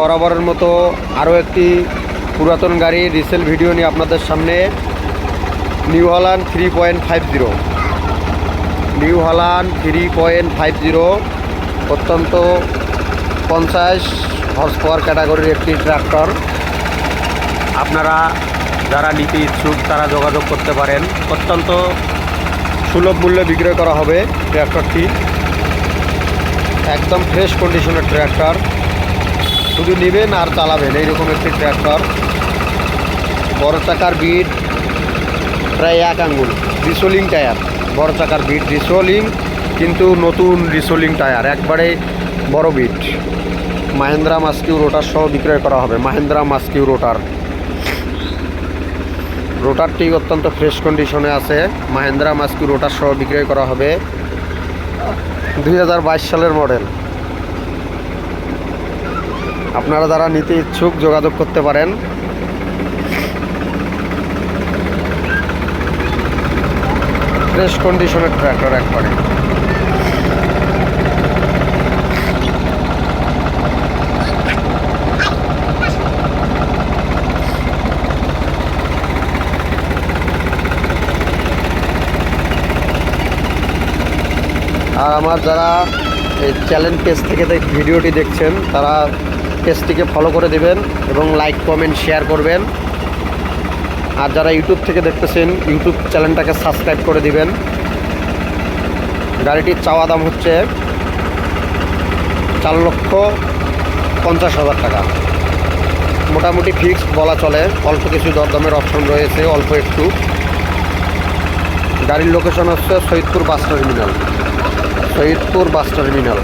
বরাবরের মতো আরও একটি পুরাতন গাড়ি রিসেল ভিডিও নিয়ে আপনাদের সামনে নিউ হল্যান্ড 3.50 নিউ হল্যান্ড 3.50 অত্যন্ত 50 হর্স পাওয়ার ক্যাটাগরির একটি ট্রাক্টর। আপনারা যারা নিতে ইচ্ছুক তারা যোগাযোগ করতে পারেন। অত্যন্ত সুলভ মূল্যে বিক্রয় করা হবে ট্র্যাক্টরটি। একদম ফ্রেশ কন্ডিশনের ট্র্যাক্টর, শুধু নেবেন আর চালাবেন এইরকম একটি ট্র্যাক্টর। বড় চাকার বিট প্রায় 1 আঙ্গুল, রিসোলিং টায়ার। বড় চাকার বিট রিসোলিং, কিন্তু নতুন রিসোলিং টায়ার, একবারে বড় বিট। মাহিন্দ্রা মাস্কিউ রোটার সহ বিক্রয় করা হবে। মাহিন্দ্রা মাস্কিউ রোটার, রোটারটি অত্যন্ত ফ্রেশ কন্ডিশনে আছে। মাহিন্দ্রা মাস্কিউ রোটার সহ বিক্রয় করা হবে। 2022 সালের মডেল। আপনারা যারা নিতে ইচ্ছুক যোগাযোগ করতে পারেন। ফ্রেশ কন্ডিশনের ট্র্যাক্টর একবারে। আর আমার যারা এই চ্যানেল পেজ থেকে ভিডিওটি দেখছেন তারা পেজটিকে ফলো করে দেবেন এবং লাইক কমেন্ট শেয়ার করবেন। আর যারা ইউটিউব থেকে দেখতেছেন ইউটিউব চ্যানেলটাকে সাবস্ক্রাইব করে দিবেন। গাড়িটির চাওয়া দাম হচ্ছে 4,50,000 টাকা। মোটামুটি ফিক্সড বলা চলে, অল্প কিছু দরদামের অপশন রয়েছে, অল্প একটু। গাড়ির লোকেশন হচ্ছে Saidpur bus terminal. Saidpur bus terminal.